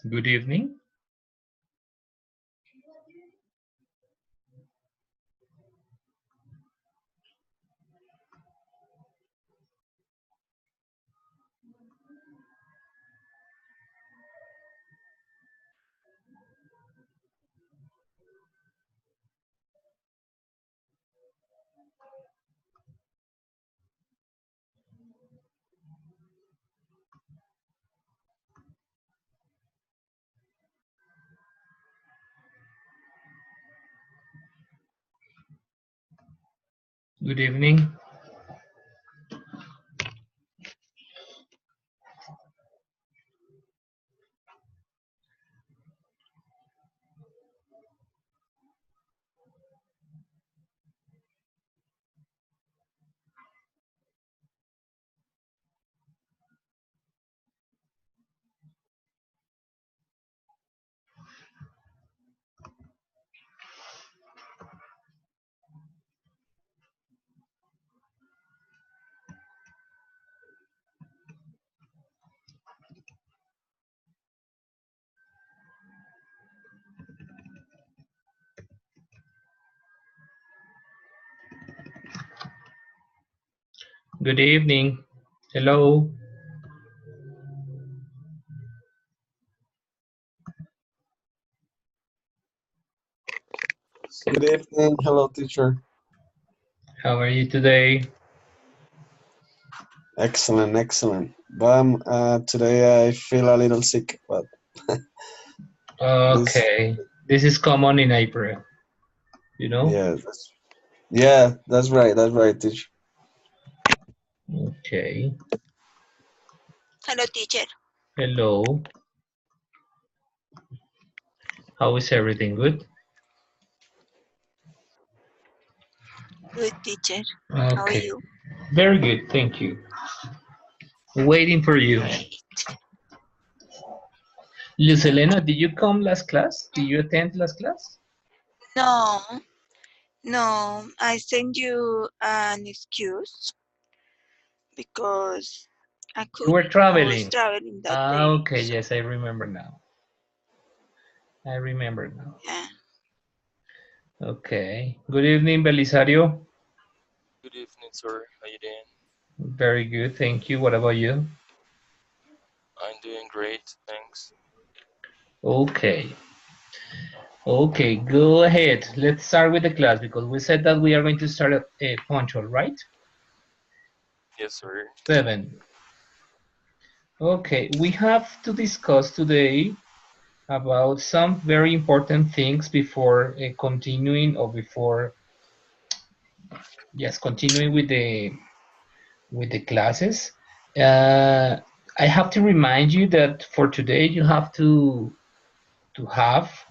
Good evening. Good evening. Good evening. Hello. Good evening. Hello, teacher. How are you today? Excellent, excellent. But today I feel a little sick, but this, Okay. This is common in April, you know? yeah, that's right, teacher. Okay. Hello, teacher. Hello. How is everything? Good? Good teacher. How are Okay. you? Very good. Thank you. Waiting for you. Great. Luz Elena, did you come last class? Did you attend last class? No, no, I send you an excuse because You were I was traveling. traveling that Ah, day. okay. So, Yes, I remember now. I remember now. yeah. Okay. Good evening, Belisario. Good evening, sir. How you doing? Very good. Thank you. What about you? I'm doing great, thanks. Okay. Okay, go ahead. Let's start with the class because we said that we are going to start at punctual, right? Yes, sir. 7. Okay, we have to discuss today about some very important things before continuing or before, yes, continuing with the classes. Uh, I have to remind you that for today you have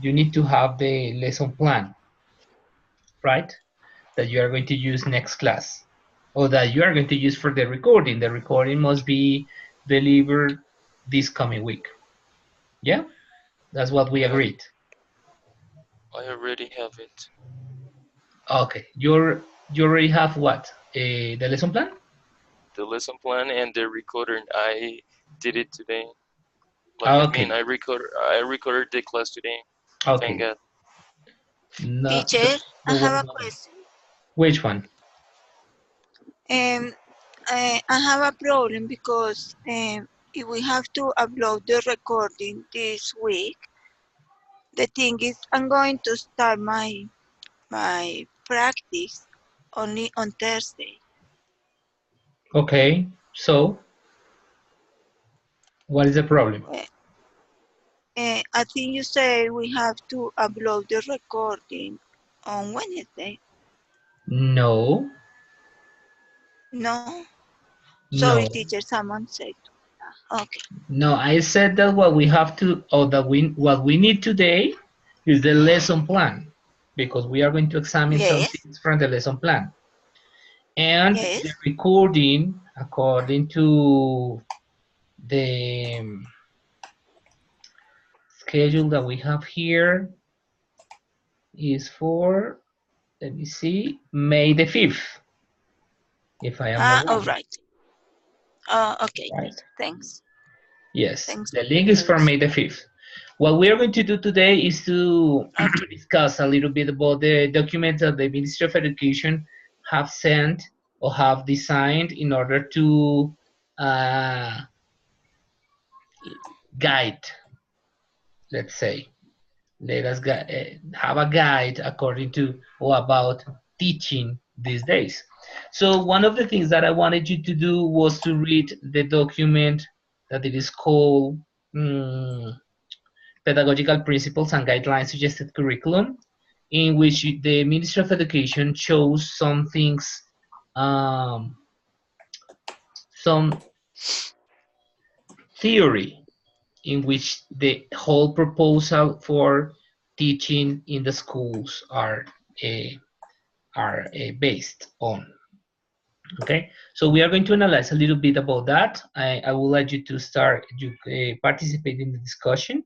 you need to have the lesson plan, right? That you are going to use next class or that you are going to use for the recording. The recording must be delivered this coming week. Yeah, that's what we Yeah, agreed. I already have it. Okay, you already have what? The lesson plan? The lesson plan and the recorder. I did it today. Okay, I recorded the class today. Thank okay. God. No, Teacher, I don't have worry a about it. question. Which one? Um, I have a problem because if we have to upload the recording this week, the thing is I'm going to start my practice only on Thursday. Okay, so what is the problem? I think you say we have to upload the recording on Wednesday. No, No? Sorry, no, teacher, someone said. Okay. no. I said that what we have to, or that what we need today is the lesson plan because we are going to examine some Yes, things from the lesson plan. And the yes. recording, according to the schedule that we have here, is for, let me see, May the 5th, if I am not All wrong, right. Okay, right? teacher. Thanks. Yes, Thanks the for the link is for news. May the 5th. What we are going to do today is to discuss a little bit about the documents that the Ministry of Education have sent or have designed in order to guide, let's say, let us have a guide according to or about teaching these days. So one of the things that I wanted you to do was to read the document that it is called Pedagogical Principles and Guidelines Suggested Curriculum, in which the Ministry of Education shows some things, some theory in which the whole proposal for teaching in the schools are based on. Okay, so we are going to analyze a little bit about that. I would like you to start participate in the discussion,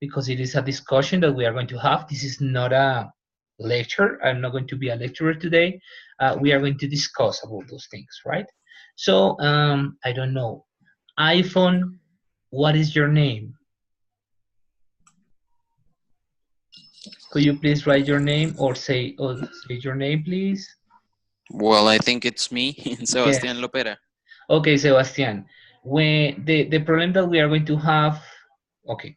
because it is a discussion that we are going to have. This is not a lecture. I'm not going to be a lecturer today. We are going to discuss about those things, right? So I don't know. iPhone, what is your name? Could you please write your name or say your name, please? Well, I think it's me, Sebastián Yes. Lopera. Okay, Sebastián. When the problem that we are going to have, okay,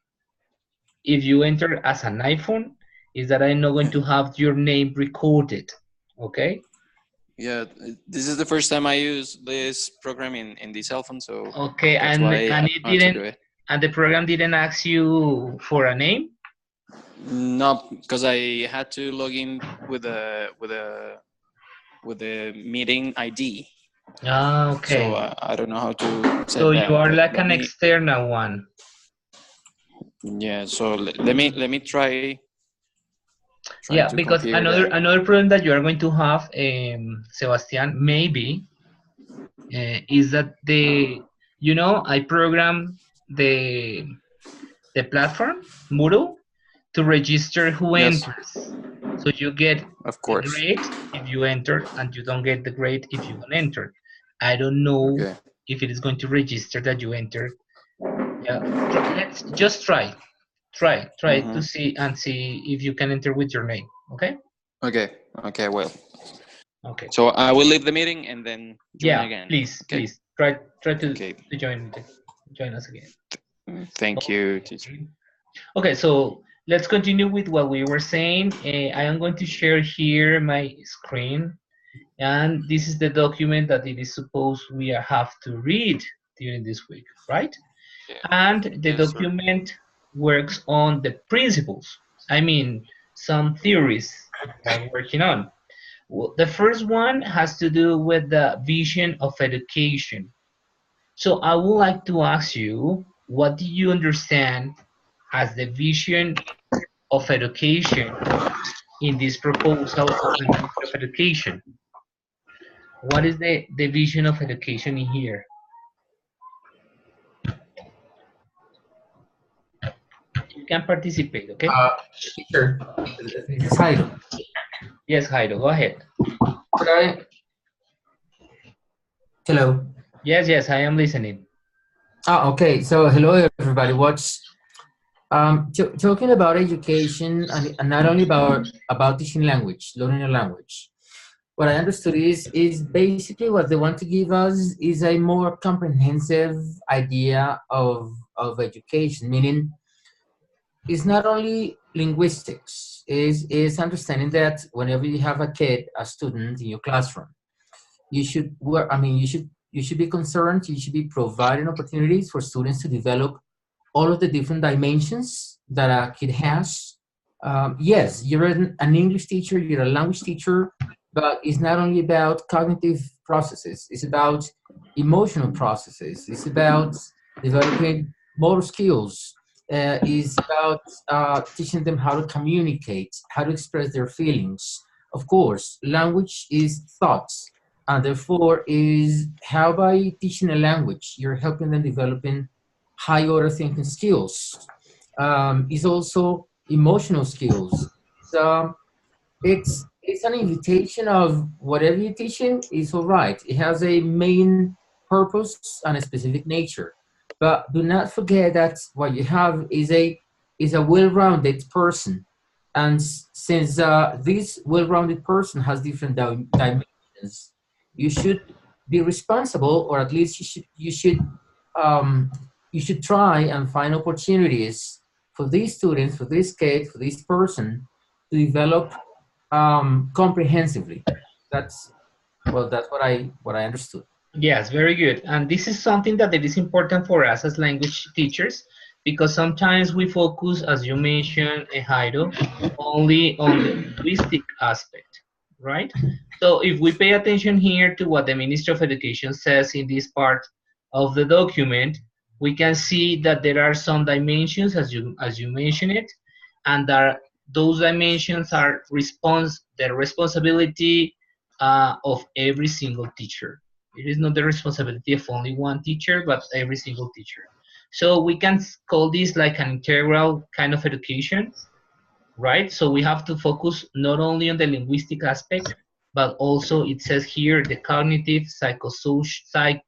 if you enter as an iPhone, is that I'm not going to have your name recorded, okay? Yeah, this is the first time I use this program in the cell phone, so okay, that's and why it I wanted to didn't, do it. and the program didn't ask you for a name? No, because I had to log in with the meeting ID. Ah, okay. So I don't know how to set So that. you are but like let an me- external one. Yeah. So let me try. Yeah, to because configure that. another problem that you are going to have, Sebastián, maybe, is that I program the platform Moodle to register who Yes. enters. So you get Of the course. grade if you enter, and you don't get the grade if you don't enter. I don't know Okay. if it is going to register that you enter. Yeah, let's just try to see if you can enter with your name. Okay. Okay. Well. Okay. So I will leave the meeting and then join again. Please, Okay. please try to Okay. join us again. Thank you, teacher. Okay, so let's continue with what we were saying. I am going to share here my screen, and this is the document that it is supposed we have to read during this week, right? Yeah. And the Yes, sir. document works on the principles. I mean, some theories that I'm working on. Well, the first one has to do with the vision of education. So I would like to ask you, what do you understand as the vision of education in this proposal of the Ministry of Education? What is the vision of education in here? You can participate, okay? Teacher, this is Jairo. Yes, Jairo, go ahead. Could I? Hello. Yes, I am listening. Okay. So hello, everybody. Talking about education and not only about teaching language, learning a language. What I understood is basically what they want to give us is a more comprehensive idea of education, meaning it's not only linguistics, is understanding that whenever you have a kid, a student in your classroom, you should work, you should be concerned, you should be providing opportunities for students to develop all of the different dimensions that a kid has. Yes, you're an English teacher, you're a language teacher, but it's not only about cognitive processes, it's about emotional processes, it's about developing motor skills, it's about teaching them how to communicate, how to express their feelings. Of course, language is thoughts, and therefore is how by teaching a language, you're helping them developing high order thinking skills. It's also emotional skills. So it's an invitation of whatever you're teaching is all right. It has a main purpose and a specific nature. But do not forget that what you have is a is a well-rounded person. And since this well-rounded person has different dimensions, you should be responsible, or at least um, you should try and find opportunities for these students, for this kid, for this person to develop comprehensively. That's that's what I understood. Yes, very good. And this is something that it is important for us as language teachers, because sometimes we focus, as you mentioned, Jairo, only on the linguistic aspect, right? So if we pay attention here to what the Ministry of Education says in this part of the document, we can see that there are some dimensions, as you mentioned it, and that those dimensions are the responsibility of every single teacher. It is not the responsibility of only one teacher, but every single teacher. So we can call this like an integral kind of education, right? So we have to focus not only on the linguistic aspect, but also it says here the cognitive, psychosocial,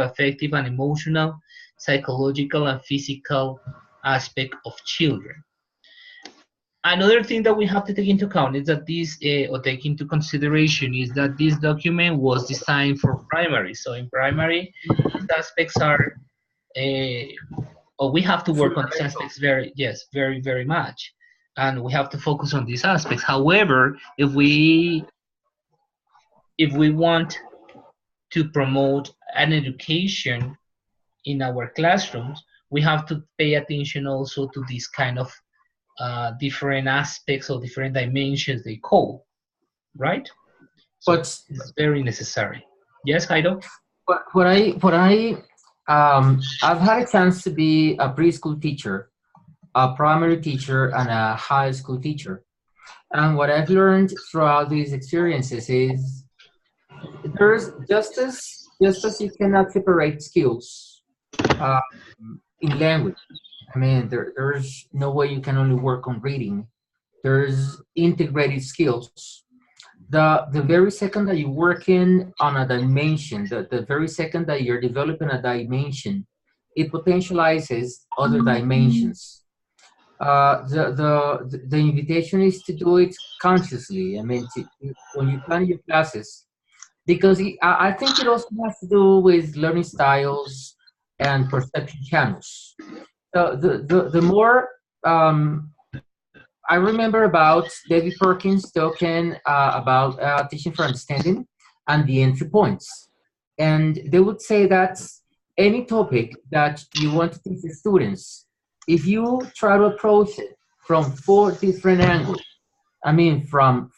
affective, and emotional, psychological, and physical aspect of children. Another thing that we have to take into account is that or take into consideration, is that this document was designed for primary. So in primary, these aspects are, or we have to work on these aspects very, very much. And we have to focus on these aspects. However, if we want to promote an education in our classrooms, we have to pay attention also to this kind of different aspects or different dimensions they call, right? So But it's very necessary. Yes, Jairo? I've had a chance to be a preschool teacher, a primary teacher, and a high school teacher. And what I've learned throughout these experiences is there's just as you cannot separate skills uh, in language. I mean, there's no way you can only work on reading. There's integrated skills. The very second that you're working on a dimension, the very second that you're developing a dimension, it potentializes other dimensions. The invitation is to do it consciously. I mean, when you plan your classes, because I think it also has to do with learning styles and perception channels. The more I remember about David Perkins talking about teaching for understanding and the entry points. And they would say that any topic that you want to teach the students, if you try to approach it from 4 different angles, I mean, from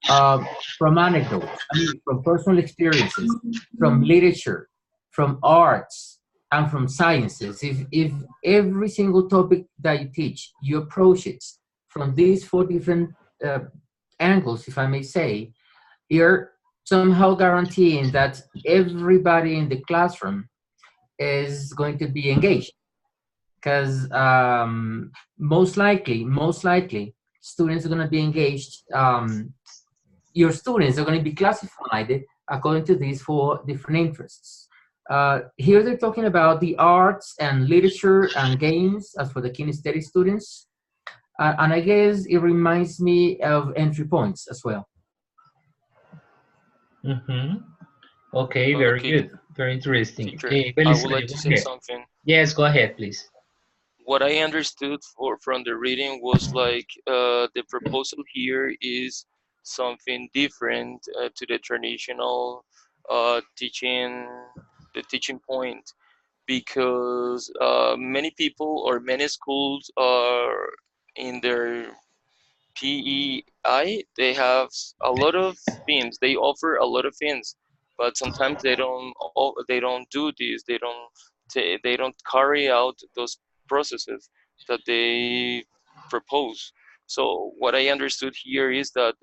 anecdotes, I mean, from personal experiences, from literature, from arts, and from sciences, if every single topic that you teach, you approach it from these 4 different uh, angles, if I may say, you're somehow guaranteeing that everybody in the classroom is going to be engaged. Because most likely, students are going to be engaged. Your students are going to be classified according to these 4 different interests. Here they're talking about the arts and literature and games as for the kinesthetic students. And I guess it reminds me of entry points as well. Mm-hmm. Okay, very Okay, good. Very interesting. teacher, Hey, I would Belisario, like to go say ahead. something. Yes, go ahead, please. What I understood from the reading was like the proposal here is something different to the traditional teaching, the teaching point, because many people or many schools are in their PEI, they have a lot of things. They offer a lot of things, but sometimes they don't do this. They don't carry out those processes that they propose. So what I understood here is that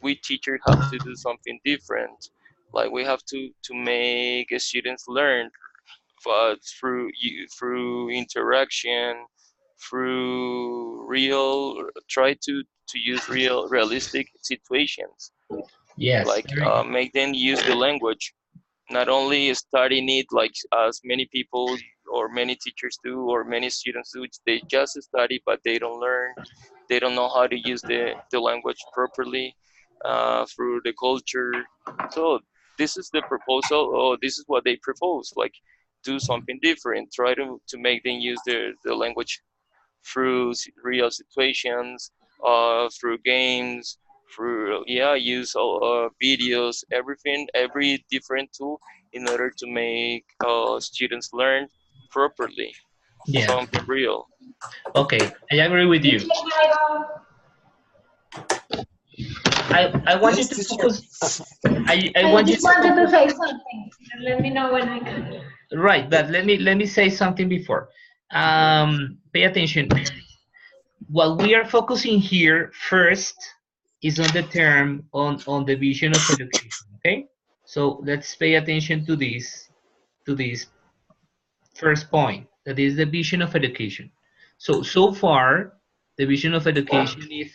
we teachers have to do something different. Like we have to make students learn through interaction, through try to use realistic situations, Yes, like very make them use the language, not only studying it like as many people or many teachers do, or many students do. They just study, but they don't learn. They don't know how to use the language properly through the culture. So this is the proposal, or this is what they propose, like do something different, try to make them use the language through real situations, through games, through use videos, everything, every different tool in order to make students learn properly, Yeah. something real. Okay, I agree with you. I want you Yes, to teacher. focus. I I want you just to wanted to focus. say something. Let me know when I can. Right, but let me say something before. Pay attention. What we are focusing here first is on the term on the vision of education. Okay, so let's pay attention to this first point. That is the vision of education. So far, the vision of education is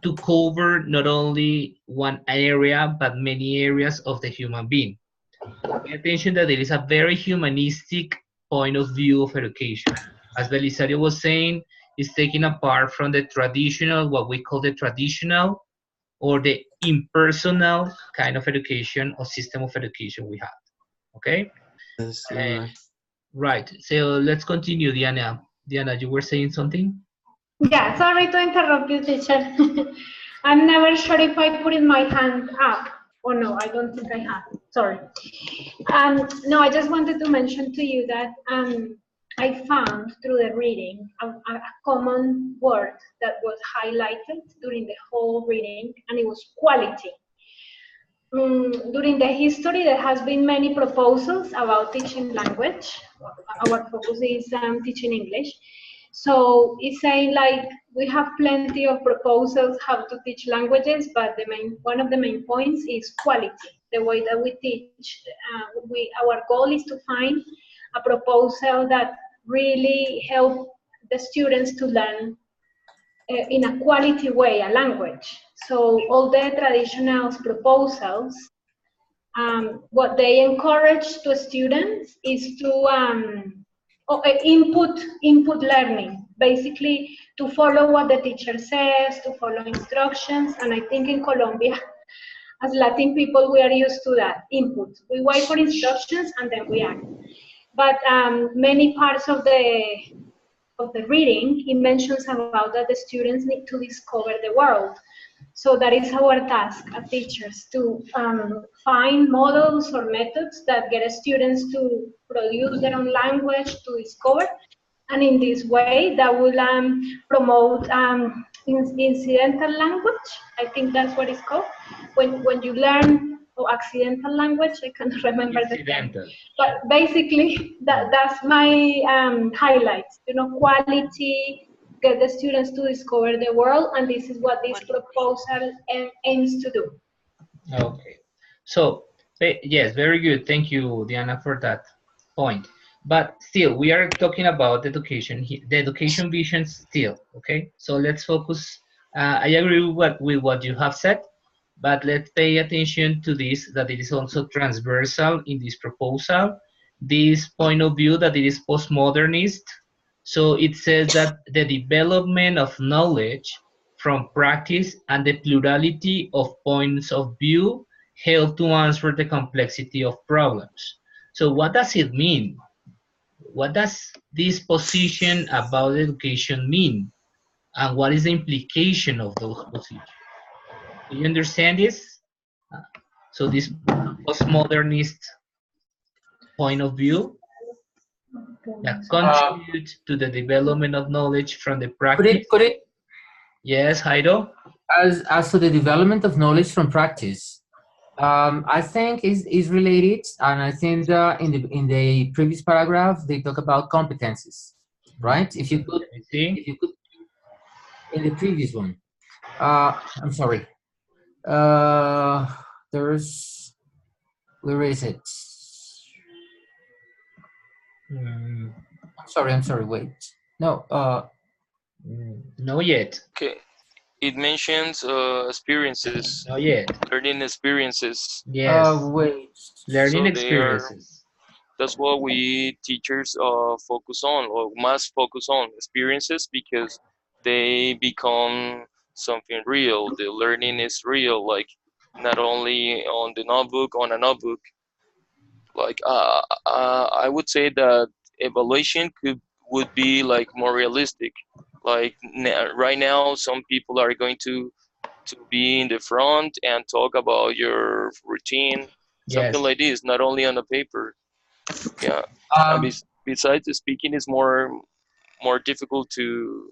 to cover not only one area but many areas of the human being. Pay attention that there is a very humanistic point of view of education. As Belisario was saying, it's taken apart from the traditional, what we call the traditional or the impersonal kind of education or system of education we have. Okay? Yes, you're Uh, right. right. So let's continue, Diana. Diana, you were saying something? Yeah, sorry to interrupt you, teacher. I'm never sure if I put in my hand up. Oh no, I don't think I have. Sorry. No, I just wanted to mention to you that I found through the reading a common word that was highlighted during the whole reading, and it was quality. During the history, there has been many proposals about teaching language. Our focus is teaching English. So it's saying like we have plenty of proposals how to teach languages, but one of the main points is quality. The way that we teach, our goal is to find a proposal that really help the students to learn in a quality way a language. So all the traditional proposals, what they encourage to students is to input learning, basically to follow what the teacher says, to follow instructions. And I think in Colombia, as Latin people, we are used to that input. We wait for instructions and then we act. But many parts of the reading, it mentions about that the students need to discover the world. So that is our task as teachers, to find models or methods that get students to produce their own language, to discover. And in this way, that will promote incidental language. I think that's what it's called. When you learn accidental language, I can't remember the term. Incidental. But basically, that's my highlights. Quality, get the students to discover the world, and this is what this proposal aims to do. Okay. So, yes, very good. Thank you, Diana, for that point. But still, we are talking about education, the education vision still, okay? So let's focus. I agree with what you have said, but let's pay attention to this, that it is also transversal in this proposal, this point of view that it is postmodernist. So it says that the development of knowledge from practice and the plurality of points of view help to answer the complexity of problems. So what does it mean? What does this position about education mean? And what is the implication of those positions? Do you understand this? So this postmodernist point of view that contributes to the development of knowledge from the practice. Could it Yes, Jairo? as to the development of knowledge from practice, I think is related, and I think in the previous paragraph they talk about competencies, right? If you could, in the previous one, I'm sorry. There's, where is it? I'm sorry. Wait, no. No yet. Okay, it mentions experiences. Not yet. Learning experiences. Yes. Wait. Learning So they are experiences. That's what we teachers focus on, or must focus on, experiences, because they become something real. The learning is real, like not only on the notebook, on a notebook. Like I would say that evaluation would be like more realistic. Like right now, some people are going to be in the front and talk about your routine, something Yes. like this, not only on the paper. Yeah, and Um, besides, the speaking is more difficult to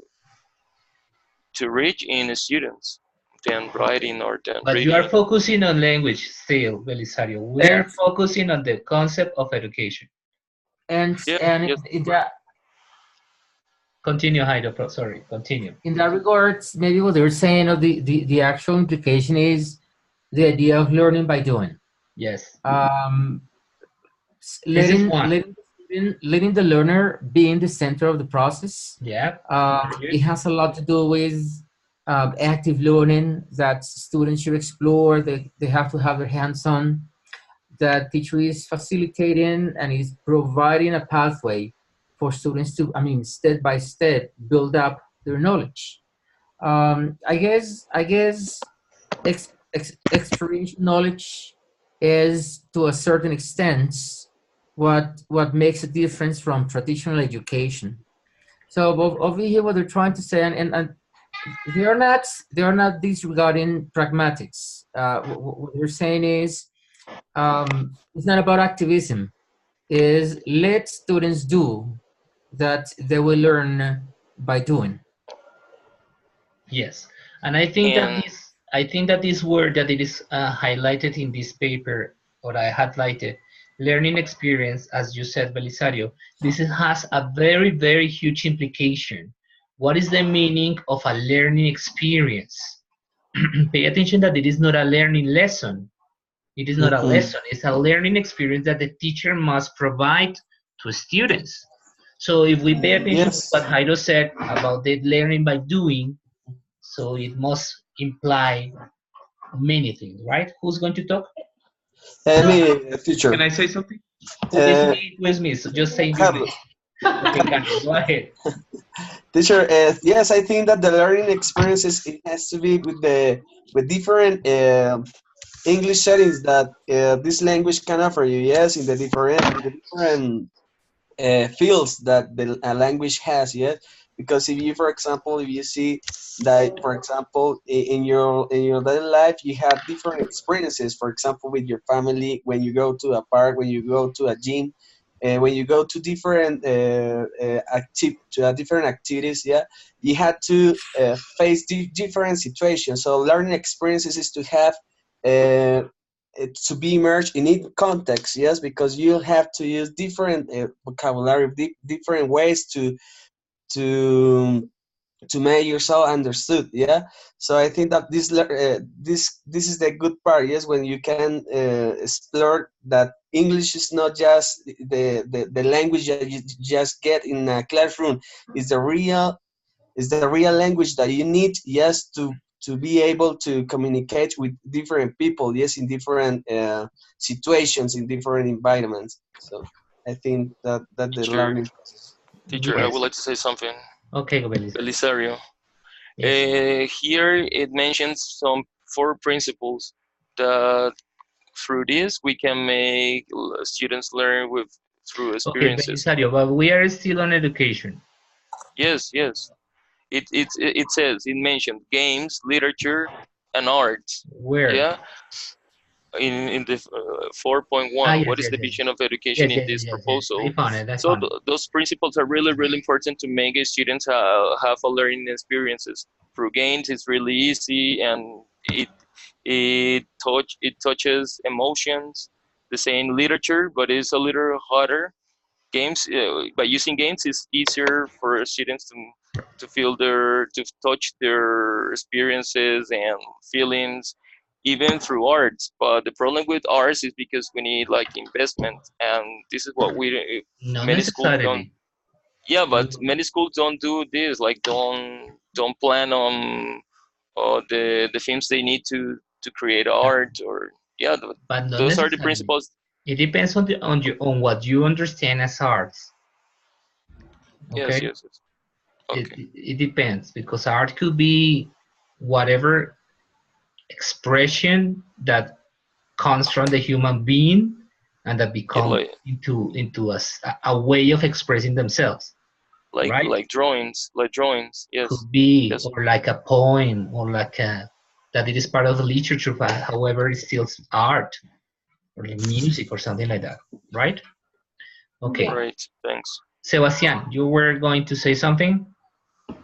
reach in students than writing or than But you are reading. focusing on language still, Belisario. We Yeah, are focusing on the concept of education. yeah, and yes, in that Continue, Haido. Sorry, continue. in that regards, maybe what they're saying or the actual implication is the idea of learning by doing. Yes. Um, This is one. letting the learner be in the center of the process. Yeah. It has a lot to do with active learning that students should explore. They have to have their hands on. That teacher is facilitating and is providing a pathway for students to, I mean, step by step, build up their knowledge. I guess experiential knowledge is to a certain extent what makes a difference from traditional education. So over here, what they're trying to say, and they are not disregarding pragmatics. What they're saying is it's not about activism. Is let students do that they will learn by doing. Yes. And and I think that this word that it is highlighted in this paper, or I highlighted, learning experience, as you said, Belisario, has a very, very huge implication. What is the meaning of a learning experience? Pay attention that it is not a learning lesson. It is not a Mhm. lesson. It's a learning experience that the teacher must provide to students. So if we pay attention to what Yes. Jairo said about the learning by doing, so it must imply many things, right? Who's going to talk? Me, Can teacher. I say something? Who is Uh, me? Who is me? So just say your name. Carlos. Okay, Carlos, go ahead. Teacher, yes, I think that the learning experiences it has to be with different English settings that this language can offer you. Yes, in the different fields that the language has. Yes, because if you, for example, if you see that, for example, in your daily life, you have different experiences. For example, with your family, when you go to a park, when you go to a gym, when you go to different different activities, yeah, you had to face different situations. So learning experiences is to have to be immersed in each context, yes, because you'll have to use different vocabulary, different ways to to make yourself understood, yeah. So I think that this is the good part, yes, when you can explore that English is not just the language that you just get in a classroom. Is the real language that you need, yes, to be able to communicate with different people, yes, in different situations, in different environments. So I think that the teacher, learning process. teacher, I would Yes. like to say something. Okay, Gobelis. Belisario. Yes. Here it mentions some 4 principles that through this we can make students learn with through Okay, experiences. Belisario, but we are still on education. Yes, yes. It says it mentioned games, literature, and arts. Where? Yeah, in the Ah, 4.1. yes, What is yes, the yes. vision of education Yes, in yes, yes, this yes, yes. I proposal? found it. I So found it. those principles are really really important to make students have a learning experiences through games. It's really easy and it touches emotions. The same literature, but it's a little harder. Games by using games is easier for students to feel to touch their experiences and feelings even through arts. But the problem with arts is because we need like investment, and this is what we Not many schools don't. necessarily. Yeah, but many schools don't do this, like don't plan on the themes they need to create art. Or yeah, But not those are the necessarily. principles. It depends on on what you understand as arts. Yes, Okay, yes, yes. Okay. it depends, because art could be whatever expression that comes from the human being and that Yeah, become into a way of expressing themselves, right? like drawings, like drawings. Yes, Could be, yes. or like a poem, or like a that it is part of the literature, but however it's still art or the music or something like that, right? Okay. Yeah. Great. Thanks. Sebastian, you were going to say something?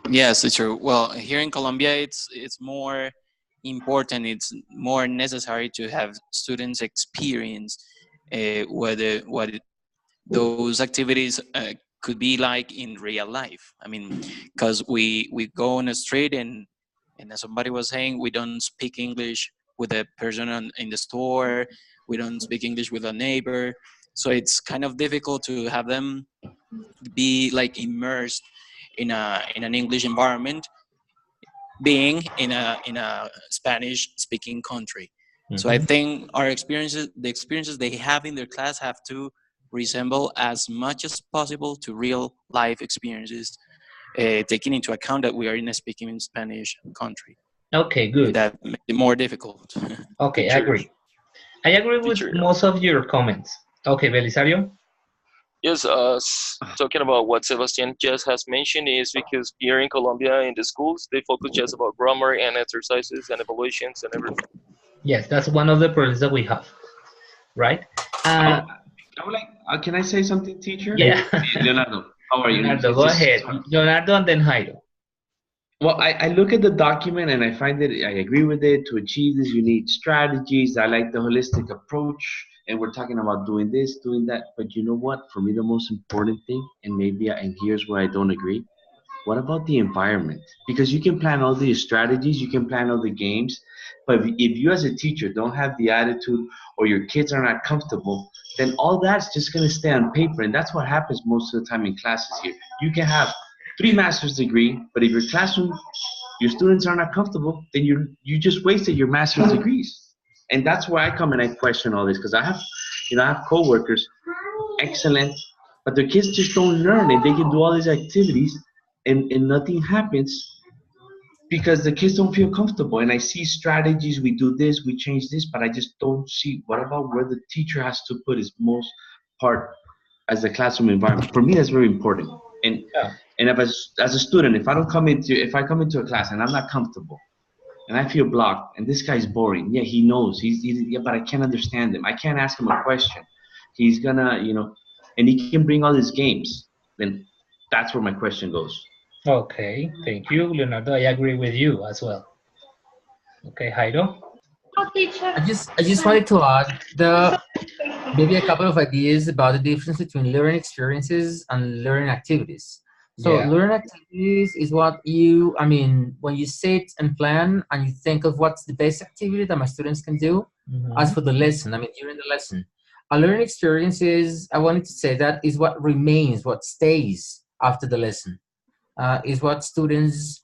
Yes, it's true. Well, here in Colombia, it's more important. It's more necessary to have students experience those activities could be like in real life. I mean, because we go on the street and as somebody was saying, we don't speak English with the person in the store. We don't speak English with a neighbor. So it's kind of difficult to have them be like immersed in an English environment, being in a Spanish speaking country. So I Mhm. think our experiences, the experiences they have in their class, have to resemble as much as possible to real life experiences, taking into account that we are in a speaking Spanish country, Okay, and good. that makes it more difficult. Okay, I Teacher, agree. I agree with teacher. most of your comments. Okay, Belisario? Yes, talking about what Sebastian just has mentioned is because here in Colombia, in the schools, they focus just about grammar and exercises and evaluations and everything. Yes, that's one of the problems that we have, right? I would like, can I say something, teacher? Yeah. Leonardo, how are you? Leonardo, go ahead. Leonardo and then Jairo. Well, I look at the document and I find that I agree with it. To achieve this, you need strategies. I like the holistic approach. And we're talking about doing this, doing that. But you know what? For me, the most important thing, and and here's where I don't agree. What about the environment? Because you can plan all these strategies, you can plan all the games, but if you as a teacher don't have the attitude or your kids are not comfortable, then all that's just going to stay on paper. And that's what happens most of the time in classes here. You can have 3 master's degree, but if your classroom, your students are not comfortable, then you just wasted your master's degrees. And that's where I come and I question all this, because I have coworkers, excellent, but their kids just don't learn, and they can do all these activities, and nothing happens because the kids don't feel comfortable. And I see strategies, we do this, we change this, but I just don't see what about where the teacher has to put his most part as the classroom environment. For me, that's very important. And Yeah. and if as a student, if I come into a class and I'm not comfortable and I feel blocked and this guy's boring, yeah, he knows yeah, but I can't understand him. I can't ask him a question. He's gonna, and he can bring all his games. Then that's where my question goes. Okay, thank you, Leonardo. I agree with you as well. Okay, Jairo? Oh, teacher. I just wanted to add maybe a couple of ideas about the difference between learning experiences and learning activities. So Yeah. learning activities is when you sit and plan and you think of what's the best activity that my students can do. As for the lesson, during the lesson. A learning experience is, I wanted to say that, is what remains, what stays after the lesson. Is what students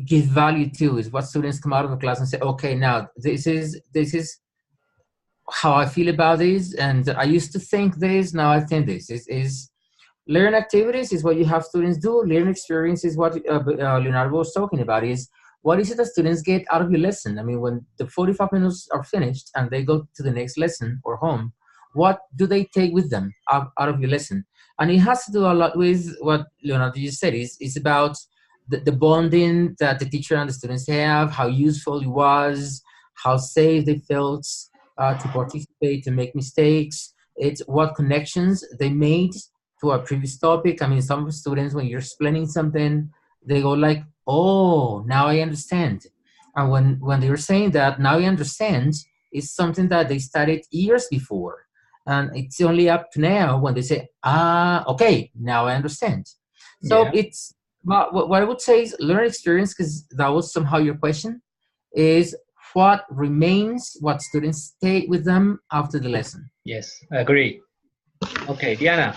give value to, is what students come out of the class and say, okay, now this is how I feel about this, and I used to think this, now I think this. Is learn activities is what you have students do. Learn experience is what Leonardo was talking about, is what is it that students get out of your lesson? When the 45 minutes are finished and they go to the next lesson or home, what do they take with them out of your lesson? And it has to do a lot with what Leonardo just said. It's about the bonding that the teacher and the students have, how useful it was, how safe they felt to participate, to make mistakes. It's what connections they made to a previous topic. Some students, when you're explaining something, they go like, oh, now I understand. And when they were saying that, now I understand, is something that they studied years before. And it's only up to now when they say, okay, now I understand. So Yeah. it's, what I would say is learn experience, because that was somehow your question, is what remains, what students stay with them after the lesson. Yes, I agree. Okay, Diana.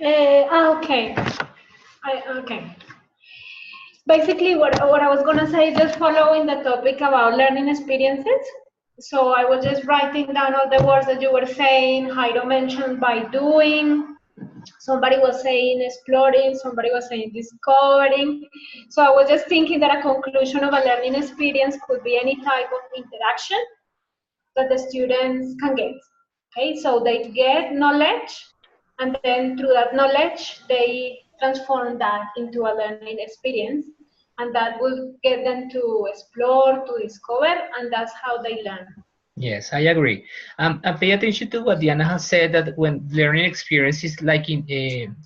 Okay. Okay. Basically, what I was going to say is just following the topic about learning experiences. So I was just writing down all the words that you were saying. Jairo mentioned by doing. Somebody was saying exploring. Somebody was saying discovering. So I was just thinking that a conclusion of a learning experience could be any type of interaction that the students can get. Okay, so they get knowledge, and then through that knowledge, they transform that into a learning experience, and that will get them to explore, to discover, and that's how they learn. Yes, I agree. And pay attention to what Diana has said, that when learning experience is like in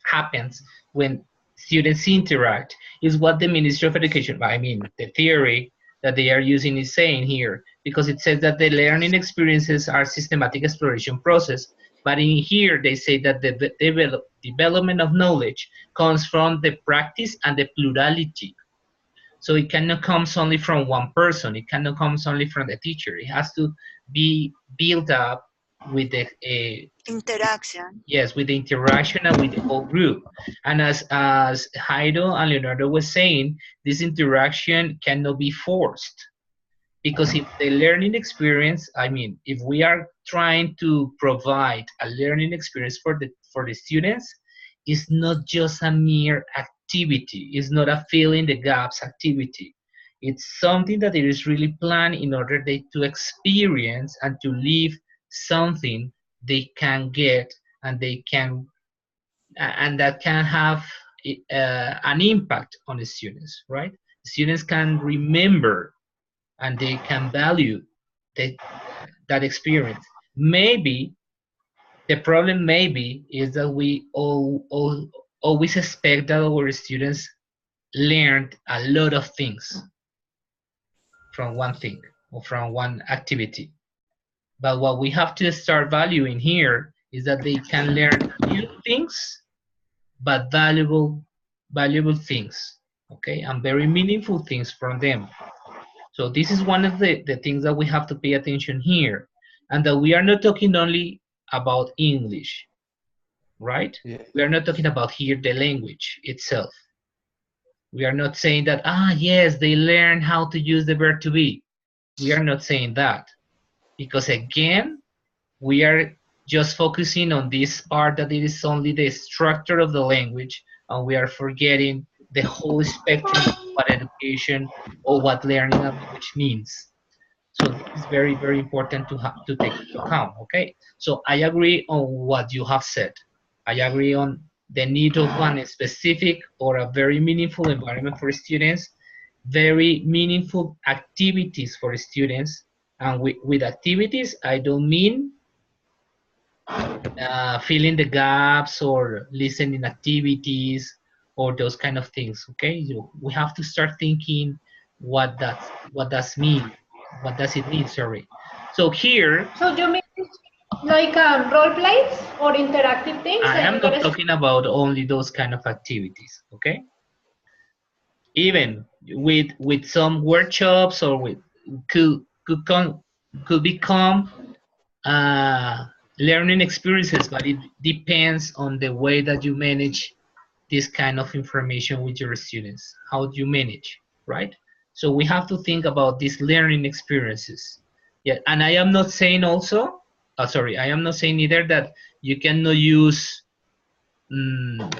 happens when students interact, is what the Ministry of Education, I mean, the theory that they are using is saying here, because it says that the learning experiences are systematic exploration process. But in here, they say that the development of knowledge comes from the practice and the plurality. So it cannot come only from one person. It cannot come only from the teacher. It has to be built up with the interaction. Yes, with the interaction and with the whole group. And as Jairo and Leonardo was saying, this interaction cannot be forced, because if the learning experience, I mean, if we are trying to provide a learning experience for the students, it's not just a mere activity. It's not a fill in the gaps activity. It's something that it is really planned in order to experience and to live something they can get, and they can, and that can have an impact on the students, right? Students can remember and they can value that experience. Maybe the problem maybe is that we always expect that our students learned a lot of things from one thing or from one activity. But what we have to start valuing here is that they can learn few things, but valuable things, okay, and very meaningful things from them. So this is one of the things that we have to pay attention here, and that we are not talking only about English, right? Yeah. We are not talking about here the language itself. We are not saying that, yes, they learn how to use the verb to be. We are not saying that, because again, we are just focusing on this part that it is only the structure of the language, and we are forgetting the whole spectrum of what education or what learning a language means. So this is very, very important to take into account, okay? So I agree on what you have said. I agree on the need of one specific or a very meaningful environment for students, very meaningful activities for students. And with activities, I don't mean filling the gaps or listening activities or those kind of things, okay? So we have to start thinking what does mean, what does it mean, sorry. So here, So you mean like role plays or interactive things? I that am you not get talking about only those kind of activities, okay? Even with some workshops, or with could become learning experiences, but it depends on the way that you manage this kind of information with your students. How do you manage, right? So we have to think about these learning experiences. Yeah, and I am not saying also, sorry, I am not saying either that you cannot use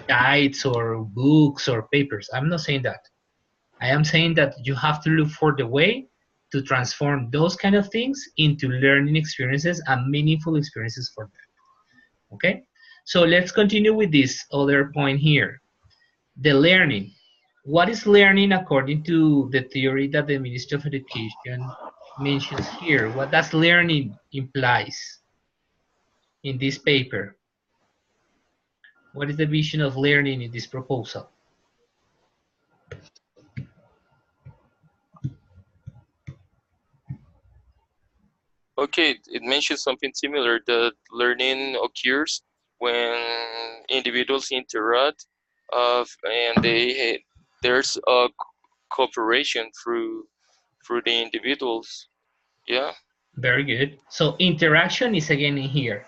guides or books or papers. I'm not saying that. I am saying that you have to look for the way to transform those kind of things into learning experiences and meaningful experiences for them. Okay? So let's continue with this other point here. The learning. What is learning according to the theory that the Ministry of Education mentions here? What does learning implies in this paper? What is the vision of learning in this proposal? Okay, it mentions something similar, that learning occurs when individuals interact, and there's a cooperation through the individuals. Yeah. Very good. So interaction is again in here.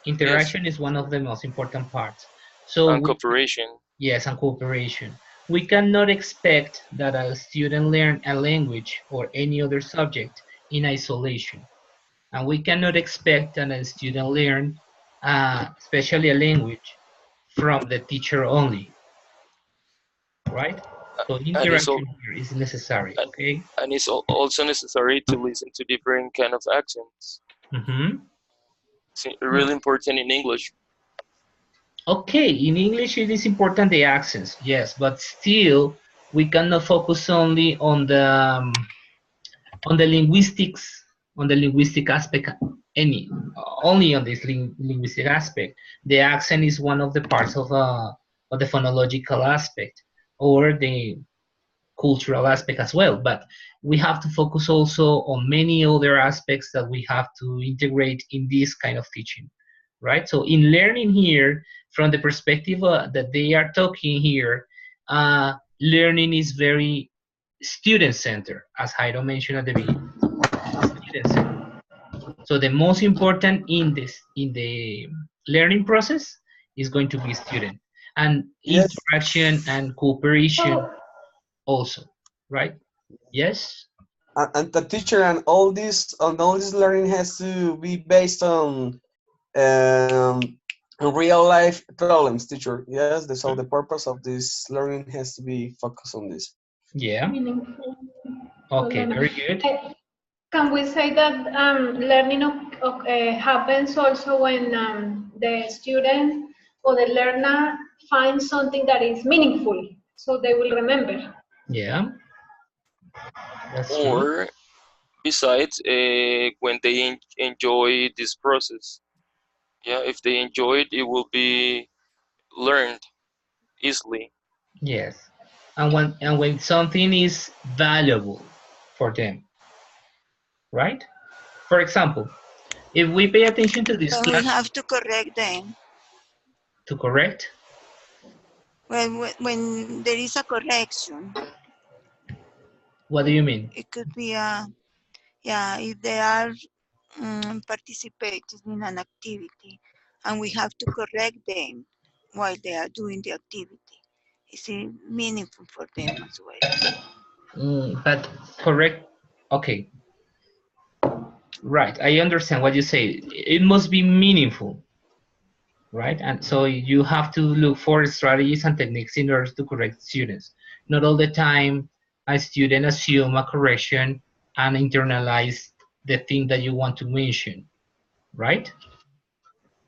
Yes. Interaction is one of the most important parts. So And cooperation. Yes, and cooperation. We cannot expect that a student learn a language or any other subject in isolation. And we cannot expect that a student learn, especially a language, from the teacher only, right? So and it's interaction here is necessary, okay? and it's also necessary to listen to different kind of accents. Mm-hmm. It's really important in English. Okay, in English it is important the accents, yes, but still we cannot focus only on the linguistics, on the linguistic aspect, only on this linguistic aspect. The accent is one of the parts of the phonological aspect or the cultural aspect as well, but we have to focus also on many other aspects that we have to integrate in this kind of teaching, right? So in learning here, from the perspective that they are talking here, learning is very student-centered, as Jairo mentioned at the beginning. Student-centered. So the most important in the learning process is going to be student and Yes. interaction and cooperation So, also, right? Yes. And the teacher and all this learning has to be based um, on real life problems, teacher. Yes, so the purpose of this learning has to be focused on this. Yeah. meaningful. Okay. Very good. Can we say that learning happens also when the student or the learner finds something that is meaningful, so they will remember? Yeah. That's true. Or besides, when they enjoy this process, yeah, if they enjoy it, it will be learned easily. Yes. And when something is valuable for them, right? For example, if we pay attention to this So we class, have to correct them. to correct, When there is a correction, what do you mean? it could be if they are participating in an activity and we have to correct them while they are doing the activity. Is it meaningful for them as well? But correct, okay, right. I understand what you say. It must be meaningful, right? And so you have to look for strategies and techniques in order to correct students. Not all the time a student assume a correction and internalize the thing that you want to mention, right?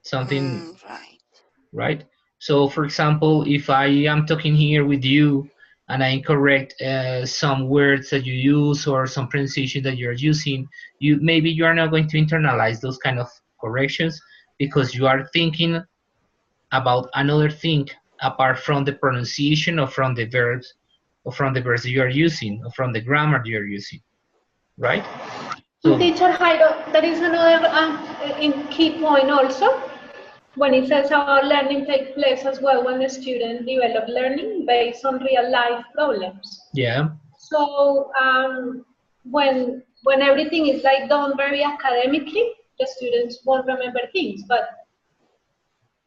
Something, Right. right? So for example, if I am talking here with you and I incorrect some words that you use or some pronunciation that you're using, maybe you are not going to internalize those kind of corrections because you are thinking about another thing apart from the pronunciation or from the verbs or from the verbs you are using or from the grammar you are using, right? So, Teacher Jairo, there is another key point also when it says our learning takes place as well when the student develop learning based on real life problems. yeah. So when everything is like done very academically, the students won't remember things. But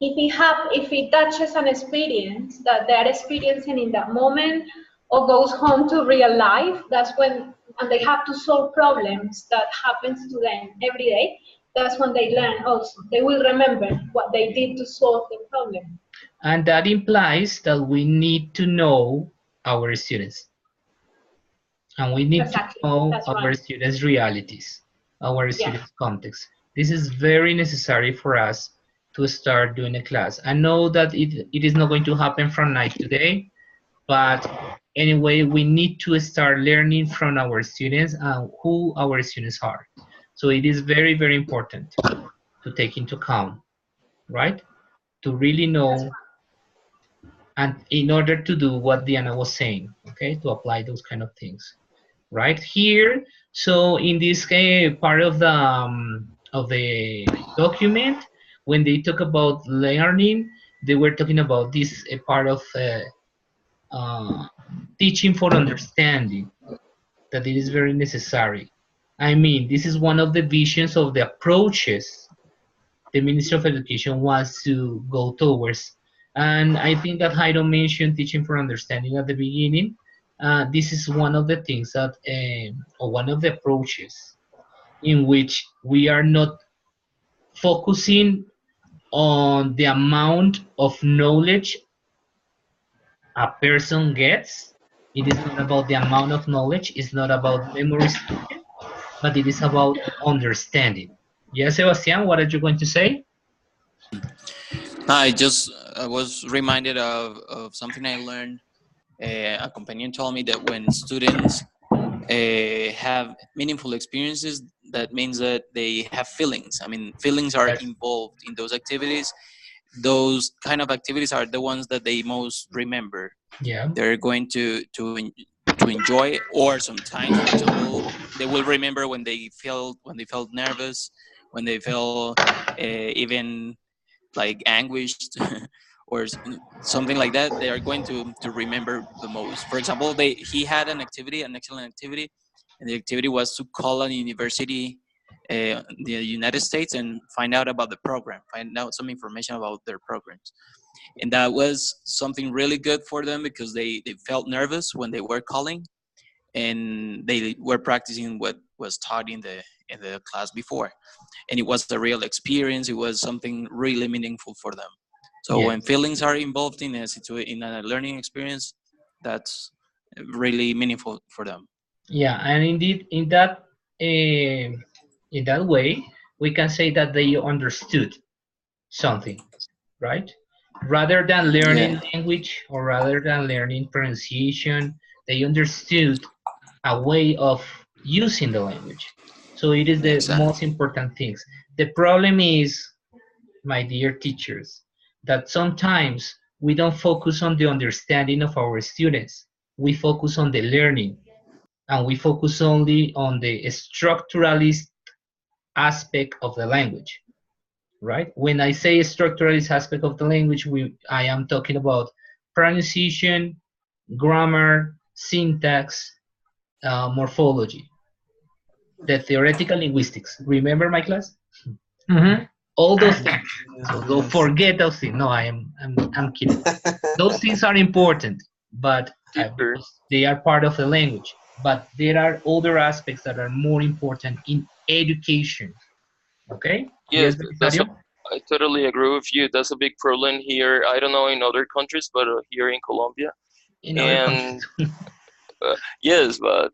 if it touches an experience that they're experiencing in that moment or goes home to real life, that's when, and they have to solve problems that happens to them every day, that's when they learn also. They will remember what they did to solve the problem. And that implies that we need to know our students. And we need Exactly. to know That's our right. students' realities, our Yeah. students' context. This is very necessary for us to start doing a class. I know that it is not going to happen from night to day, but anyway, we need to start learning from our students and who our students are. So it is very, very important to take into account, right? To really know, and in order to do what Diana was saying, okay, to apply those kind of things, right here. So in this part of the document, when they talk about learning, they were talking about this part of teaching for understanding, that it is very necessary. I mean, this is one of the visions of the approaches the Ministry of Education wants to go towards. And I think that Jairo mentioned teaching for understanding at the beginning. This is one of the things that, or one of the approaches in which we are not focusing on the amount of knowledge a person gets. It is not about the amount of knowledge, it's not about memorization, but it is about understanding. Yes, Sebastian, what are you going to say? I was reminded of something I learned. A companion told me that when students have meaningful experiences, that means that they have feelings. I mean, feelings are Yes. involved in those activities. Those kind of activities are the ones that they most remember. Yeah. They're going to enjoy, or sometimes, for example, they will remember when they felt nervous, when they felt even like anguished or something like that. They are going to remember the most. For example, he had an excellent activity, and the activity was to call a university in the United States and find out about the program, find out some information about their programs. And that was something really good for them because they felt nervous when they were calling, and they were practicing what was taught in the class before, and it was a real experience. It was something really meaningful for them. So when Yes. feelings are involved in a learning experience, that's really meaningful for them. Yeah, and indeed, in that way, we can say that they understood something, right? Rather than Yeah, learning language or rather than learning pronunciation, they understood a way of using the language. So it is the exactly. most important things. The problem is, my dear teachers, that sometimes we don't focus on the understanding of our students. We focus on the learning and we focus only on the structuralist aspect of the language, right? When I say structuralist aspect of the language, I am talking about pronunciation, grammar, syntax, morphology, the theoretical linguistics. Remember my class? Mm-hmm. All those things. So don't Yes. forget those things. No, I'm kidding. Those things are important, but Teacher, because they are part of the language. But there are other aspects that are more important in education. Okay? Yes, yes, that's a, Belisario? I totally agree with you. That's a big problem here. I don't know in other countries, but here in Colombia. In other And countries. yes, but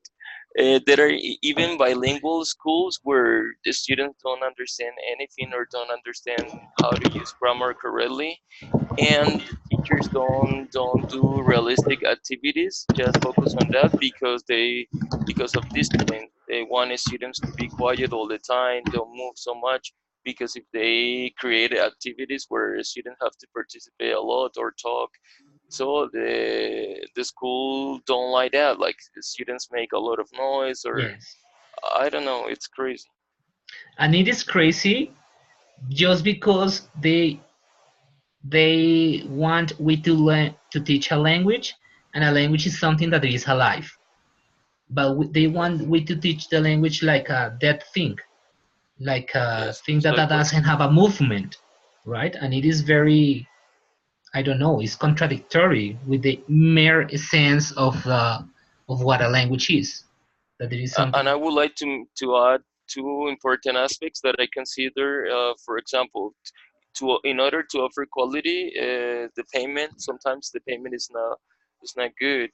there are even bilingual schools where the students don't understand anything or don't understand how to use grammar correctly, and teachers don't do realistic activities. Just focus on that because of discipline. They want students to be quiet all the time, don't move so much. Because if they create activities where students have to participate a lot or talk, so the school don't like that. Like the students make a lot of noise, or Yes. I don't know. It's crazy. And it is crazy just because they want we to learn to teach a language, and a language is something that is alive. But they want we to teach the language like a dead thing, like a Yes, thing that exactly. doesn't have a movement, right? And it is very, I don't know, it's contradictory with the mere essence of what a language is. That there is And something. I would like to add two important aspects that I consider. For example, to in order to offer quality, the payment sometimes the payment is not good.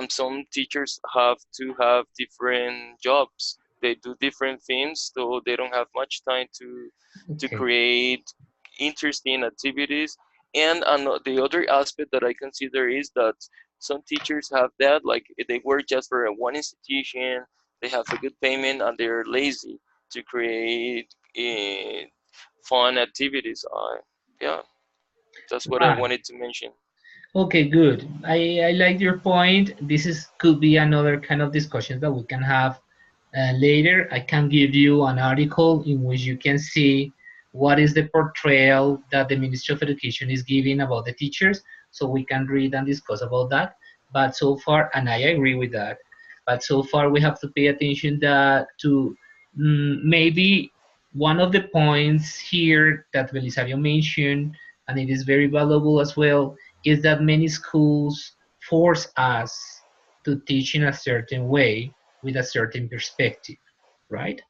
Some teachers have to have different jobs. They do different things, so they don't have much time to Okay. create interesting activities. And the other aspect that I consider is that some teachers have that, like they work just for one institution, they have a good payment, and they're lazy to create fun activities. Yeah, that's what I Right. wanted to mention. Okay, good. I like your point. This is could be another kind of discussion that we can have later. I can give you an article in which you can see what is the portrayal that the Ministry of Education is giving about the teachers, so we can read and discuss about that. But so far, and I agree with that, but so far we have to pay attention that to maybe one of the points here that Belisario mentioned, and it is very valuable as well, is that many schools force us to teach in a certain way with a certain perspective, right?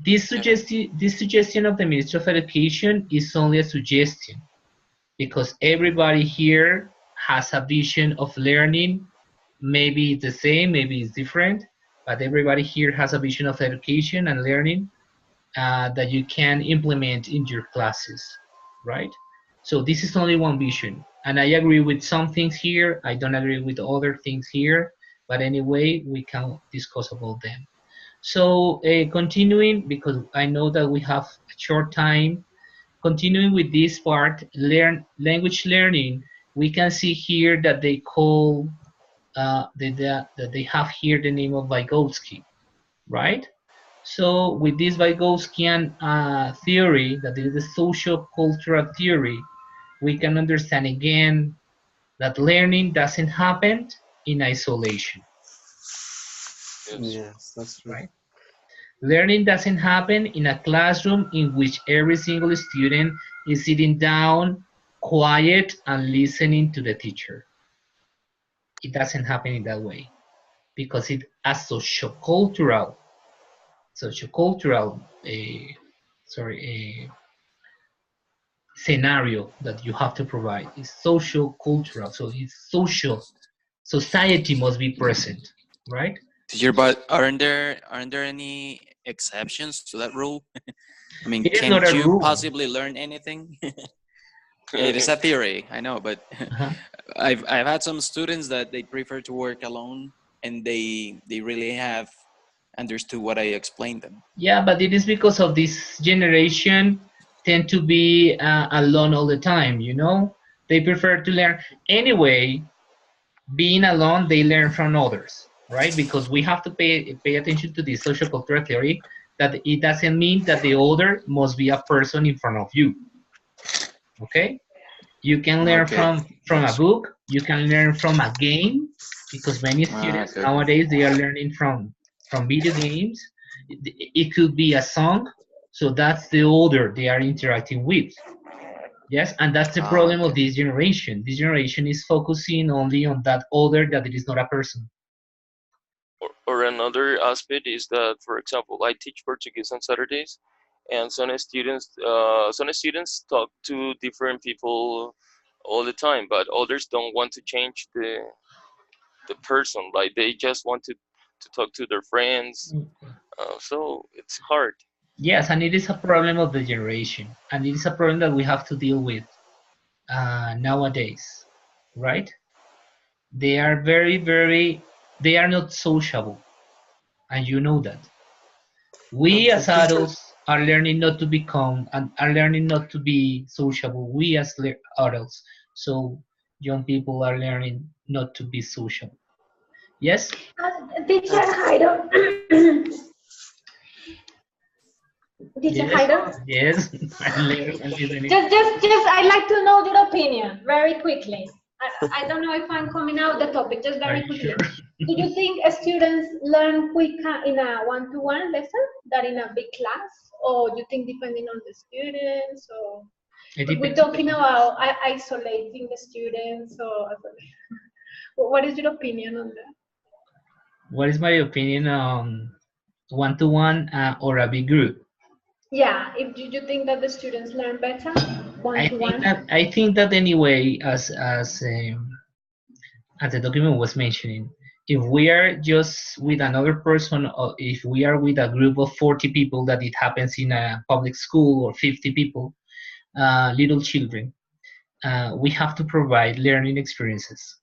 This suggestion of the Ministry of Education is only a suggestion, because everybody here has a vision of learning. Maybe it's the same, maybe it's different, but everybody here has a vision of education and learning that you can implement in your classes, right? So this is only one vision, and I agree with some things here. I don't agree with other things here, but anyway, we can discuss about them. So continuing, because I know that we have a short time, continuing with this part, language learning, we can see here that they call, that they have here the name of Vygotsky, right? So with this Vygotskian theory, that is the social cultural theory, we can understand again that learning doesn't happen in isolation, Yes, that's true. right? Learning doesn't happen in a classroom in which every single student is sitting down, quiet, and listening to the teacher. It doesn't happen in that way, because it's a sociocultural scenario that you have to provide. It's social cultural, so it's social. Society must be present, right? Teacher, but aren't there any exceptions to that rule? I mean, It is not can't a you rule. possibly learn anything? It is a theory, I know, but Uh-huh. I've had some students that they prefer to work alone, and they really have understood what I explained them. Yeah, but it is because of this generation tend to be alone all the time, you know? They prefer to learn. Anyway, being alone, they learn from others, right? Because we have to pay attention to the social cultural theory, that it doesn't mean that the other must be a person in front of you, okay? You can learn Okay. from a book, you can learn from a game, because many students Okay. nowadays, they are learning from video games. It could be a song, so that's the order they are interacting with. Yes, and that's the problem of Okay. this generation. This generation is focusing only on that order, that it is not a person. Or another aspect is that, for example, I teach Portuguese on Saturdays, and some students talk to different people all the time, but others don't want to change the person. Like they just want to talk to their friends. So it's hard. Yes, and it is a problem of the generation, and it is a problem that we have to deal with nowadays, right? They are they are not sociable, and you know that. We So as teacher, adults are learning not to become, and are learning not to be sociable. We as adults, so young people are learning not to be sociable. Yes? Teacher that's Jairo, Teacher Yes? Jairo, Yes? I'm listening. just, I'd like to know your opinion very quickly. I don't know if I'm coming out the topic, just Are very you quickly. sure? Do you think students learn quicker in a one-to-one lesson than in a big class? Or do you think depending on the students? Or It we're depends on the talking about isolating the students? Or what is your opinion on that? what is my opinion on one-to-one or a big group. Yeah, if do you think that the students learn better one-to-one? I think that anyway, as the document was mentioning, if we are just with another person, or if we are with a group of 40 people, that it happens in a public school, or 50 people, little children, we have to provide learning experiences,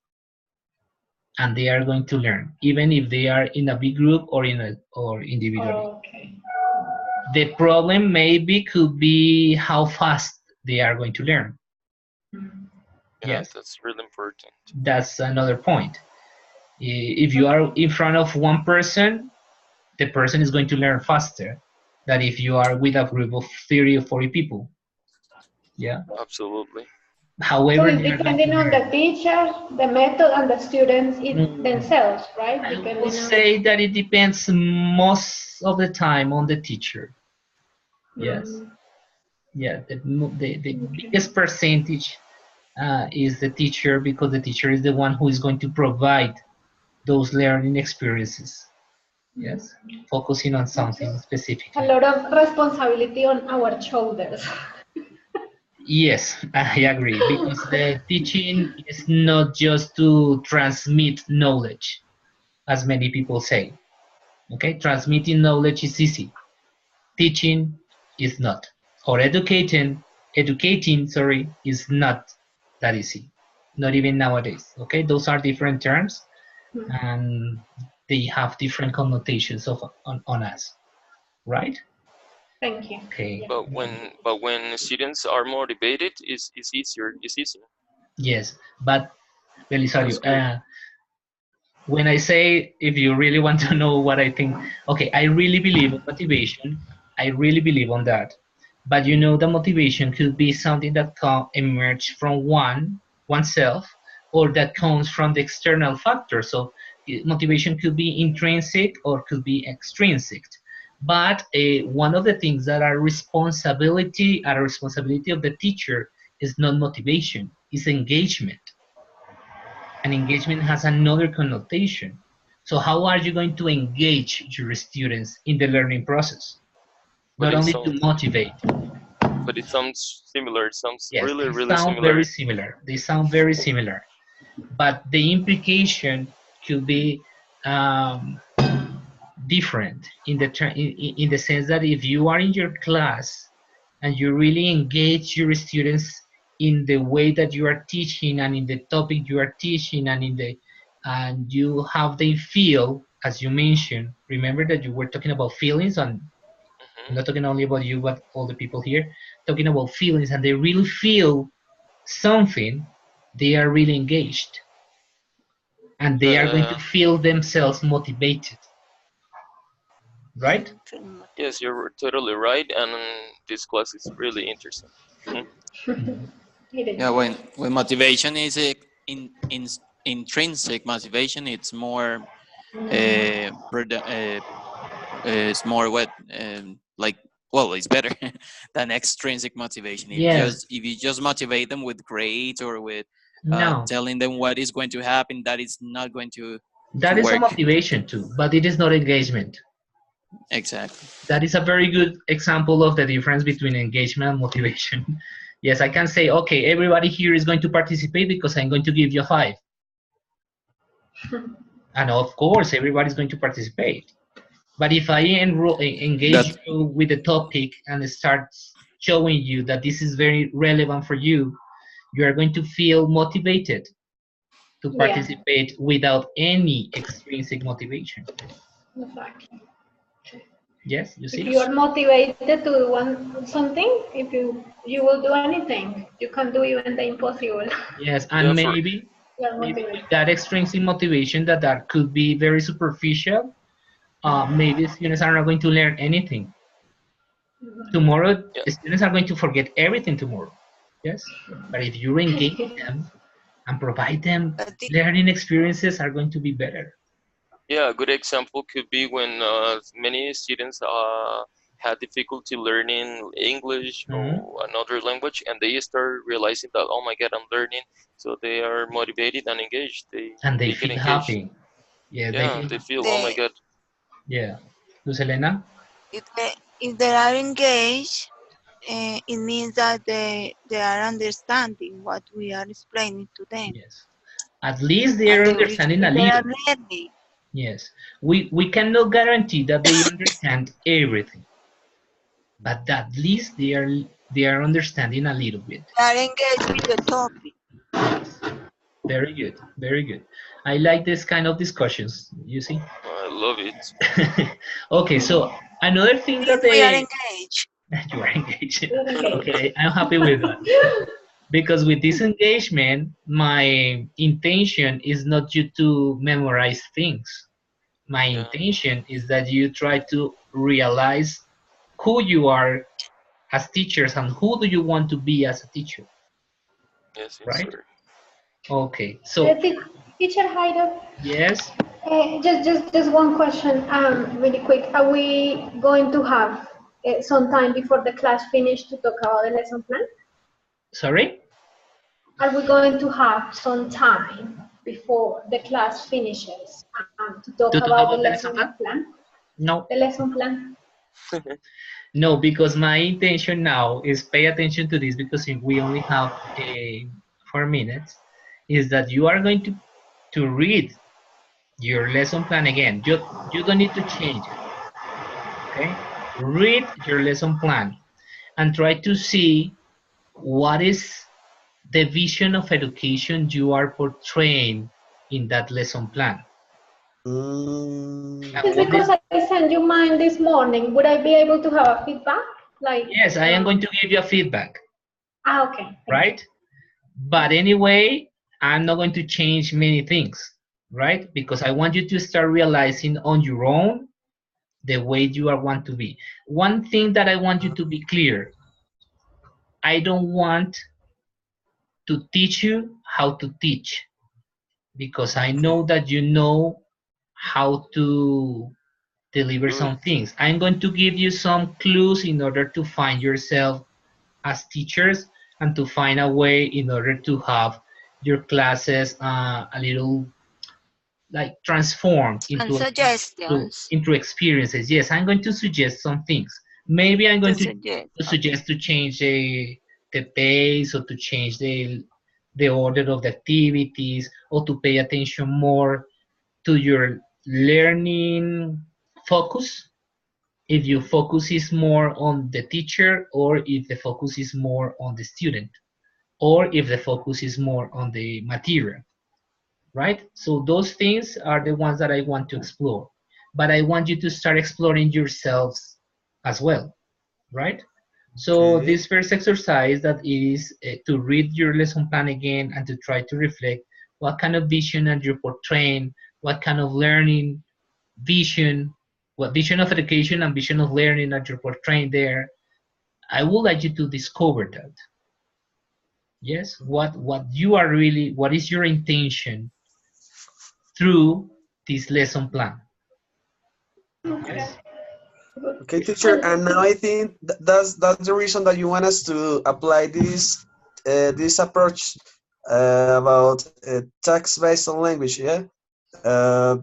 and they are going to learn, even if they are in a big group or individually. Okay. The problem maybe could be how fast they are going to learn. Yeah, Yes, that's really important. that's another point. If you are in front of one person, the person is going to learn faster than if you are with a group of 30 or 40 people. Yeah. Absolutely. So However, it's they are going to depending on the learn. teacher, the method, and the students themselves, right? I Depending will on. say that it depends most of the time on the teacher. Yes. Yeah, the biggest percentage is the teacher, because the teacher is the one who is going to provide those learning experiences. Yes, focusing on something A specifically. lot of responsibility on our shoulders. Yes, I agree, because the teaching is not just to transmit knowledge, as many people say. Okay, transmitting knowledge is easy. Teaching is not. Or educating, sorry, is not that easy. Not even nowadays. Okay, those are different terms, and they have different connotations on us, right? Thank you. Okay. But when students are motivated, it's easier. It's easy. Yes, but That's Belisario, good. when I say, if you really want to know what I think, okay, I really believe in motivation. I really believe on that. But you know, the motivation could be something that can emerge from oneself, or that comes from the external factor. So motivation could be intrinsic or could be extrinsic. But one of the things that are a responsibility of the teacher is not motivation, is engagement, and engagement has another connotation. So how are you going to engage your students in the learning process? But Not it only sounds to motivate. similar. It sounds Yes, really they really sound very similar. similar. They sound very similar. But the implication could be different in the sense that if you are in your class and you really engage your students in the way that you are teaching and in the topic you are teaching, and you have them feel, as you mentioned, remember that you were talking about feelings, and I'm Hmm. not talking only about you but all the people here, talking about feelings, and they really feel something, they are really engaged, and they are going to Uh, feel themselves motivated, right? yes, you're totally right, and this class is really interesting. It is. Yeah, when motivation is in intrinsic motivation, it's more it's more what like, well, it's better than extrinsic motivation. Yes. If you just motivate them with grades or with No, telling them what is going to happen, that is not going to that is a work. motivation too, but it is not engagement. Exactly. That is a very good example of the difference between engagement and motivation. Yes, I can say, okay, everybody here is going to participate because I'm going to give you a 5. And of course, everybody's going to participate. But if I engage That you with the topic and start showing you that this is very relevant for you, you are going to feel motivated to Yeah, participate without any extrinsic motivation. exactly. Yes, you If see? you are motivated to do something, if you will do anything. You can do even the impossible. Yes, Yeah, and for You are maybe motivated. with that extrinsic motivation that could be very superficial, maybe students are not going to learn anything. Tomorrow, yeah, students are going to forget everything tomorrow. Yes, but if you engage them and provide them But the, learning experiences, are going to be better. yeah. A good example could be when many students had difficulty learning English Mhm. or another language, and they start realizing that, oh my God, I'm learning. So they are motivated and engaged. And they They get feel engaged. happy. Yeah, they Yeah, feel. they feel, oh my the God. Yeah. Luz Helena? if they are engaged, it means that they are understanding what we are explaining to them, Yes. At least they are and understanding a they are little. learning. Yes. We cannot guarantee that they understand everything, but at least they are understanding a little bit. They are engaged with the topic. Yes. Very good. Very good. I like this kind of discussions, you see. I love it. Okay, so another thing that Means we are they engaged. you are engaged. You're engaged. Okay, I'm happy with that. Because with this engagement, my intention is not you to memorize things. My Yeah. intention is that you try to realize who you are as teachers and who do you want to be as a teacher, Yes, yes, right? sir. Okay, so Teacher Haida, yes, just one question, really quick. Are we going to have some time before the class finish to talk about the lesson plan? sorry? Are we going to have some time before the class finishes to talk To talk about the about the lesson lesson plan? plan? No, the lesson plan? no, because my intention now is pay attention to this because if we only have 4 minutes, is that you are going to read your lesson plan again. You don't need to change it. Okay, read your lesson plan and try to see what is the vision of education you are portraying in that lesson plan. Mm, It's because I sent you mine this morning. Would I be able to have a feedback? Like Yes, I am going to give you a feedback, okay. right? But anyway, I'm not going to change many things, right? Because I want you to start realizing on your own the way you are want to be. One thing that I want you to be clear, I don't want to teach you how to teach because I know that you know how to deliver Do it. some things. I'm going to give you some clues in order to find yourself as teachers and to find a way in order to have your classes a little like transformed And into suggestions into experiences. Yes, I'm going to suggest some things. Maybe I'm going to to suggest. suggest to change the pace or to change the order of the activities or to pay attention more to your learning focus. If your focus is more on the teacher or if the focus is more on the student or if the focus is more on the material, right? So those things are the ones that I want to explore. But I want you to start exploring yourselves as well, right? So okay. this first exercise that is to read your lesson plan again and to try to reflect what kind of vision are you portraying, what kind of learning vision, what vision of education and vision of learning are you portraying there. I would like you to discover that. Yes, what you are really, what is your intention through this lesson plan? Okay. Yes. Okay, teacher. And now I think that's the reason that you want us to apply this approach about text-based on language, yeah?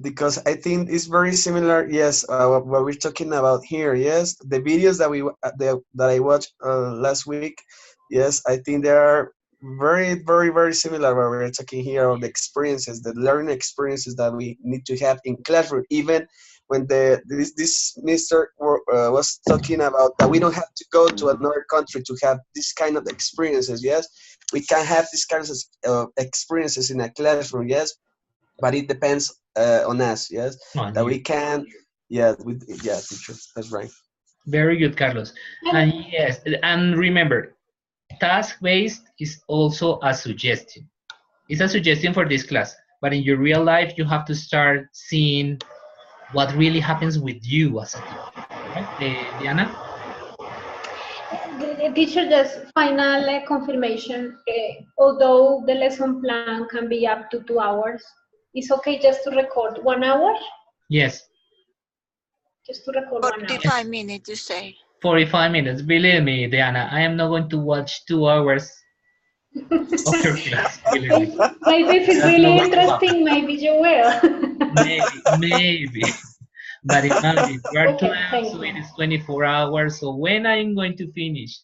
Because I think it's very similar. Yes, what we're talking about here. Yes, the videos that I watched last week. Yes, I think they are very similar. What we're talking here of the experiences, the learning experiences that we need to have in classroom. Even when this Mister was talking about that we don't have to go to another country to have this kind of experiences. Yes, we can have these kinds of experiences in a classroom. Yes, but it depends on us. Yes, On that you. we can. Yeah, teacher. That's right. Very good, Carlos. And yes, and remember, task-based is also a suggestion. It's a suggestion for this class, but in your real life, you have to start seeing what really happens with you as a teacher, right? Diana? The teacher just final confirmation. Although the lesson plan can be up to 2 hours, it's okay just to record 1 hour. Yes. Just to record 1 hour. 45 minutes, you say. 45 minutes. Believe me, Diana, I am not going to watch 2 hours of your class. Believe me. Maybe if it's That's really not going to happen. interesting, maybe you will. Maybe. But imagine, you are Okay, 12, thank so you. it is 24 hours. So when I'm going to finish?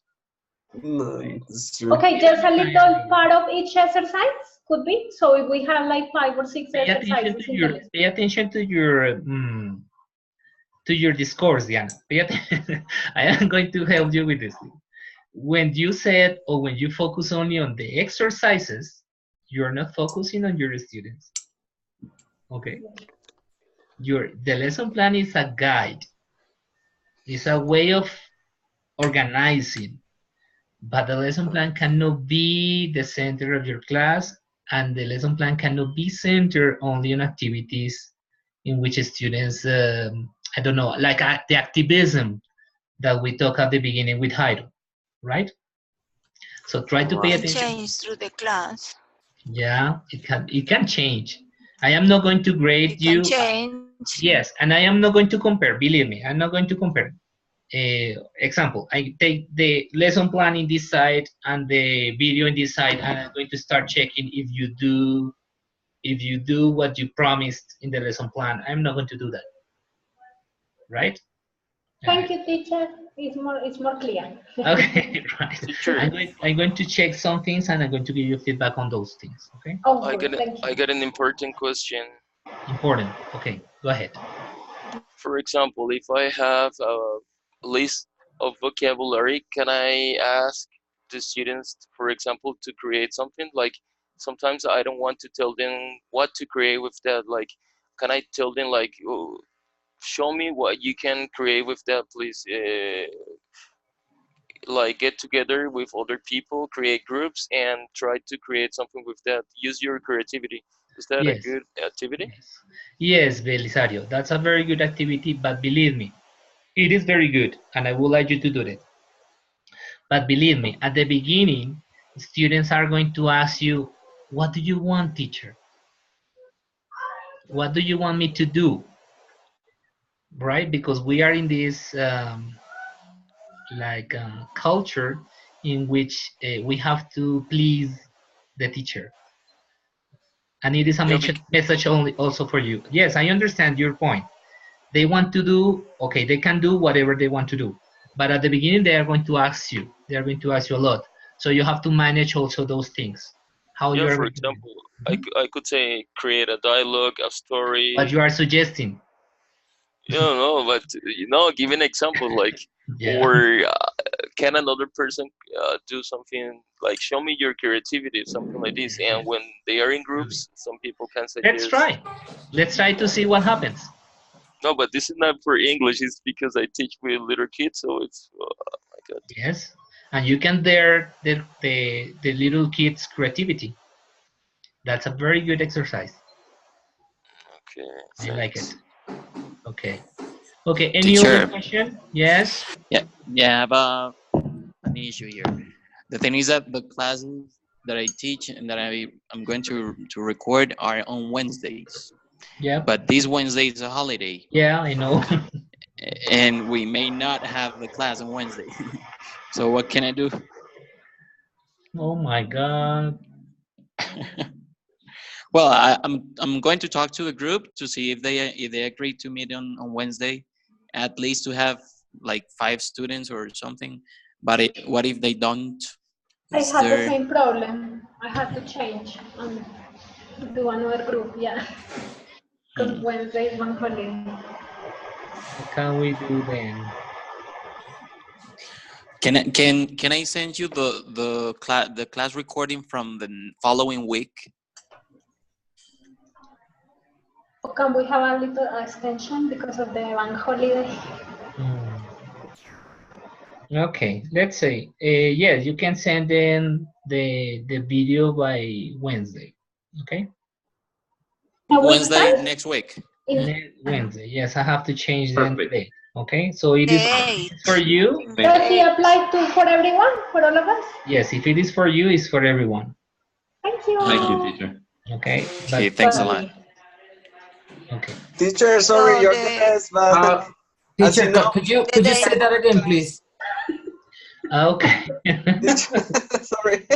No, it's true. Okay, just a little part of each exercise could be. So if we have like 5 or 6 Pay attention exercises to in the your list. pay attention to your discourse, Diana. Pay attention. I am going to help you with this. When you said or when you focus only on the exercises, you're not focusing on your students. Okay. The lesson plan is a guide. It's a way of organizing, but the lesson plan cannot be the center of your class, and the lesson plan cannot be centered only on activities in which students, I don't know, like the activism that we talked at the beginning with Jairo, right? So try to pay Can attention. change through the class. Yeah, it can change. I am not going to grade It you. can change. Yes, and I am not going to compare. Believe me, I'm not going to compare. Example, I take the lesson plan in this side and the video in this side, and I'm going to start checking if you do what you promised in the lesson plan. I'm not going to do that. right? Thank you, teacher. It's more clear. Okay, right. Teacher, I'm going to check some things and I'm going to give you feedback on those things. Okay. Oh, I good. got Thank I you. got an important question. Important. Okay. Go ahead. For example, if I have a list of vocabulary, can I ask the students, for example, to create something? Like sometimes I don't want to tell them what to create with that. Like, can I tell them like, oh, show me what you can create with that, please? Like get together with other people, create groups, and try to create something with that. Use your creativity. Is that a Yes. good activity? Yes. Yes, Belisario. That's a very good activity, but believe me, it is very good, and I would like you to do it. But believe me, at the beginning, students are going to ask you, what do you want, teacher? What do you want me to do? Right? Because we are in this culture in which we have to please the teacher. And it is a Yeah, message only also for you. Yes, I understand your point. They want to do, okay, they can do whatever they want to do. But at the beginning, they are going to ask you. They are going to ask you a lot. So you have to manage also those things. How you yeah. are For going to do example, it. I could say create a dialogue, a What story. you are suggesting. You don't know, but give an example, like, Yeah. or can another person do something like show me your creativity, something like this. And when they are in groups, some people can Let's suggest. try. Let's try to see what happens. No, but this is not for English. It's because I teach with little kids, so it's my God. Yes. And you can dare the little kids' creativity. That's a very good exercise. Okay, I like thanks. it. Okay. Okay. Any other Teacher, question? Yes. yeah, I have an issue here. The thing is that the classes that I teach and that I'm going to record are on Wednesdays. Yeah. But this Wednesday is a holiday, Yeah, I know. and we may not have the class on Wednesday. So what can I do? Oh my God. Well, I'm going to talk to the group to see if they agree to meet on Wednesday, at least to have like 5 students or something. But what if they don't? I Is had the there? same problem. I had to change and do another group, yeah. Because Wednesday is one holiday. What can we do then? Can I send you the class recording from the following week? Or can we have a little extension because of the bank holiday? Okay, let's say, yes, you can send in the video by Wednesday. Okay. Wednesday next week. Wednesday. Yes, I have to change the Perfect. date. Okay, so it is Eight. for you. Does it apply for everyone, for all of us? Yes, if it is for you, it's for everyone. Thank you. Thank you, teacher. Okay. Okay, thanks a lot. Okay. Teacher, sorry, So you're the best, but as Teacher, you know, could you say that again, please? Okay. sorry.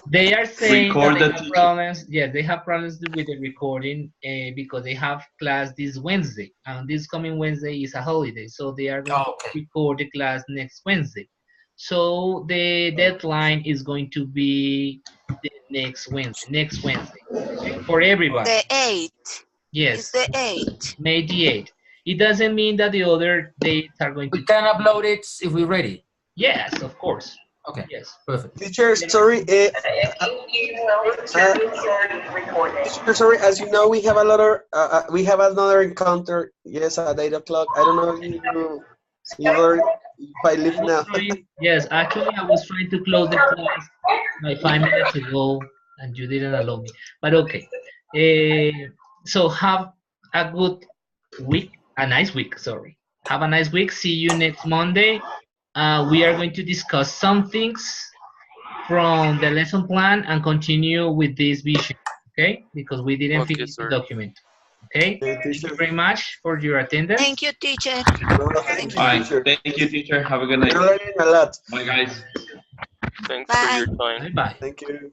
They are saying Record that they the have teacher. problems. Yeah, they have problems with the recording because they have class this Wednesday, and this coming Wednesday is a holiday, so they are going to record the class next Wednesday. So the deadline is going to be the next Wednesday, okay? For everybody. The 8th. Yes. It's the 8th. May the 8th. It doesn't mean that the other dates are going to. We can upload it if we're ready. Yes, of course. Okay. Yes. Perfect. Teacher, sorry. Teacher, sorry. As you know, we have another encounter. Yes, at 8 o'clock. I don't know if I leave now. Yes, actually, I was trying to close the class like 5 minutes ago, and you didn't allow me. But okay. So have a good week, a nice week. Sorry. Have a nice week. See you next Monday. We are going to discuss some things from the lesson plan and continue with this vision, okay? Because we didn't finish the document, okay? Thank you very much for your attendance. Thank you, teacher. Thank you, Thank you, teacher. Have a good night. You're learning a lot. Bye, guys. Thanks for your time. Bye-bye. Thank you.